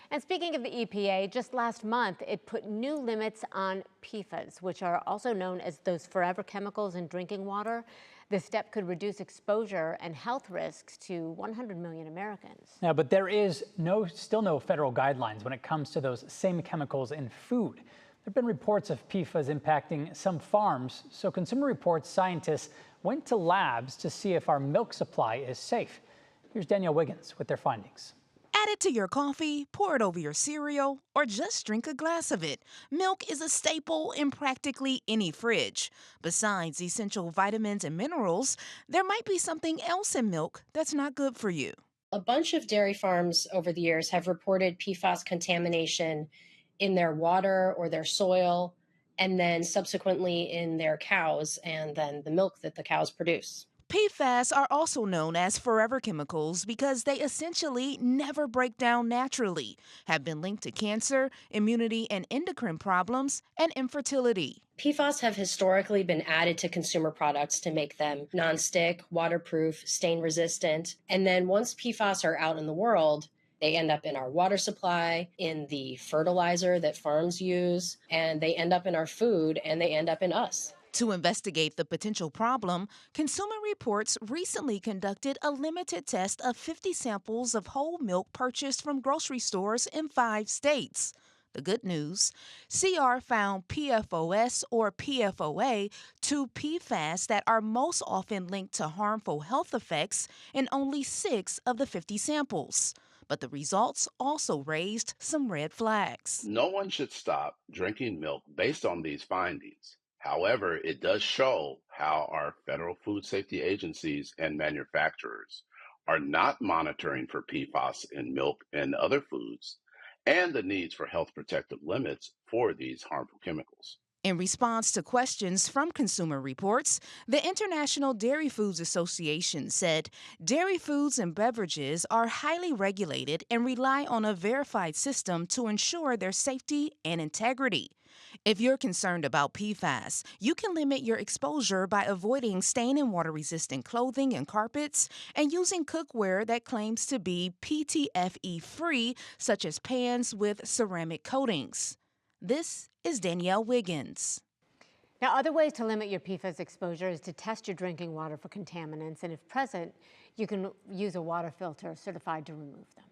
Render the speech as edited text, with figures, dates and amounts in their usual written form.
And speaking of the EPA, just last month, it put new limits on PFAS, which are also known as those forever chemicals in drinking water. This step could reduce exposure and health risks to 100 million Americans. Yeah, but there is still no federal guidelines when it comes to those same chemicals in food. There have been reports of PFAS impacting some farms, so Consumer Reports scientists went to labs to see if our milk supply is safe. Here's Danielle Wiggins with their findings. Add it to your coffee, pour it over your cereal, or just drink a glass of it. Milk is a staple in practically any fridge. Besides essential vitamins and minerals, there might be something else in milk that's not good for you. A bunch of dairy farms over the years have reported PFAS contamination in their water or their soil, and then subsequently in their cows and then the milk that the cows produce. PFAS are also known as forever chemicals because they essentially never break down naturally, have been linked to cancer, immunity and endocrine problems, and infertility. PFAS have historically been added to consumer products to make them nonstick, waterproof, stain resistant. And then once PFAS are out in the world, they end up in our water supply, in the fertilizer that farms use, and they end up in our food, and they end up in us. To investigate the potential problem, Consumer Reports recently conducted a limited test of 50 samples of whole milk purchased from grocery stores in 5 states. The good news, CR found PFOS or PFOA, 2 PFAS that are most often linked to harmful health effects in only 6 of the 50 samples. But the results also raised some red flags. No one should stop drinking milk based on these findings. However, it does show how our federal food safety agencies and manufacturers are not monitoring for PFAS in milk and other foods, and the needs for health protective limits for these harmful chemicals. In response to questions from Consumer Reports, the International Dairy Foods Association said dairy foods and beverages are highly regulated and rely on a verified system to ensure their safety and integrity. If you're concerned about PFAS, you can limit your exposure by avoiding stain and water-resistant clothing and carpets and using cookware that claims to be PTFE-free, such as pans with ceramic coatings. This is Danielle Wiggins. Now, other ways to limit your PFAS exposure is to test your drinking water for contaminants, and if present, you can use a water filter certified to remove them.